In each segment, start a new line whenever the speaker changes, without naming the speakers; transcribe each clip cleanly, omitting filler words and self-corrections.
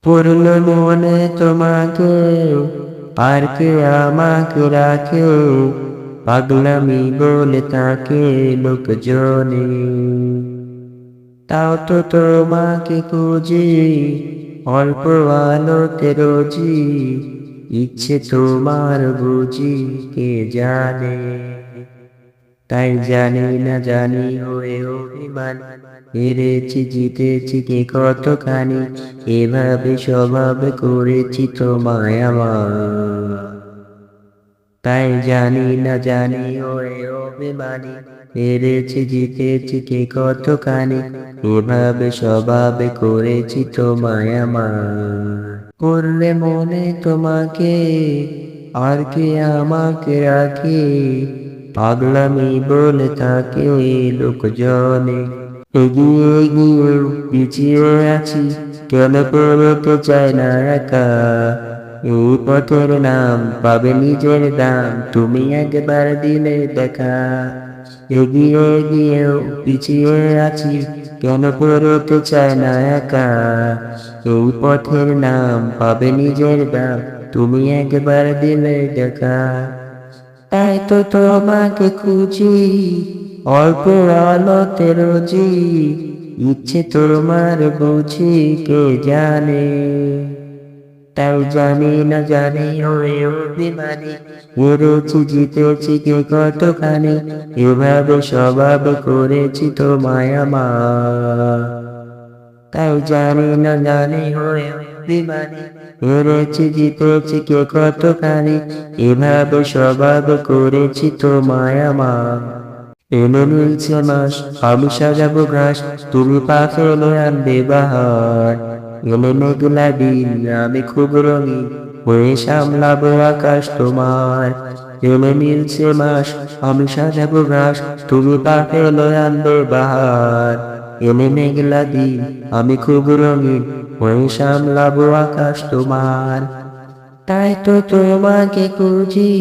পড়ল মনে তোমাকে, আর কে আমাকে রাখে, পাগলামি বলে তাকে লোকজনে। তাও তো তোমাকে খুঁজি, অল্প আলোতে রোজি, ইচ্ছে তোমার বুঝি কে জানে। তাই জানি না জানি হয়ে অভিমান, হেরেছি জিতেছি কে কতখানি, এভাবে স্বভাব করেছি তোমায় আমার। তাই জানি না জানি হয়ে অভিমানী, হেরেছি জিতেছি কে কতখানি, এভাবে স্বভাব করেছি তোমায় আমার। করলে মনে তোমাকে, আর কে আমাকে রাখে, পাগলামি বলে তাকে লোকজনে। এগিয়ে এগিয়ে পিছিয়ে আছি, কেন পেরোতে চায় না একা, এই পথের নাম পাবে নিজের দাম, তুমি একবার দিলে দেখা। এগিয়ে এগিয়ে পিছিয়ে আছি, কেন পেরোতে চায় না একা, এই পথের নাম পাবে নিজের দাম, তুমি একবার দিলে দেখা। তাই তো তোমাকে খুঁজি, অল্প আলোতে রোজি, ইচ্ছে তোমার বুঝি কে জানে। তাই জানি না জানি হয়ে অভিমানী, হেরেছি জিতেছি কে কতখানি, এভাবে স্বভাব করেছি তোমায় আমার। তাই জানি না জানি হয়ে অভিমানী, হেরেছি জিতেছি কে কতখানি, এভাবে স্বভাব করেছি তোমায় আমার। এলো মিলছে মাস, আমি সাজাবো ঘাস, তুমি পাশে এলে আনবে বাহার। এলো মেঘলা দিন, আমি খুব রঙিন, হয়ে সামলাবো আকাশ তোমার। এলো মিলছে মাস, আমি সাজাবো ঘাস, তুমি পাশে এলে আনবে বাহার। এলো মেঘলা দিন, আমি খুব রঙিন, হয়ে সামলাবো আকাশ তোমার। তাই তো তোমাকে খুঁজি,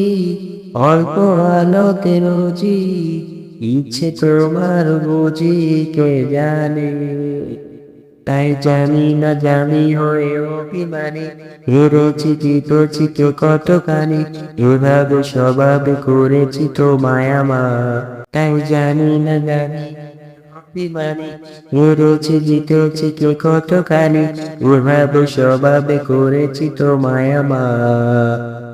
অল্প আলোতে রোজি, ইচ্ছে তোমার বুঝি কে জানে। তাই জানি না জানি হয়ে অভিমানী, হেরেছি জিতেছি কে কতখানি, এভাবে স্বভাব করেছি তোমায় আমার। তাই জানি না জানি অভিমানী, হেরেছি জিতেছি কে কতখানি, এভাবে স্বভাব করেছি তোমায় আমার।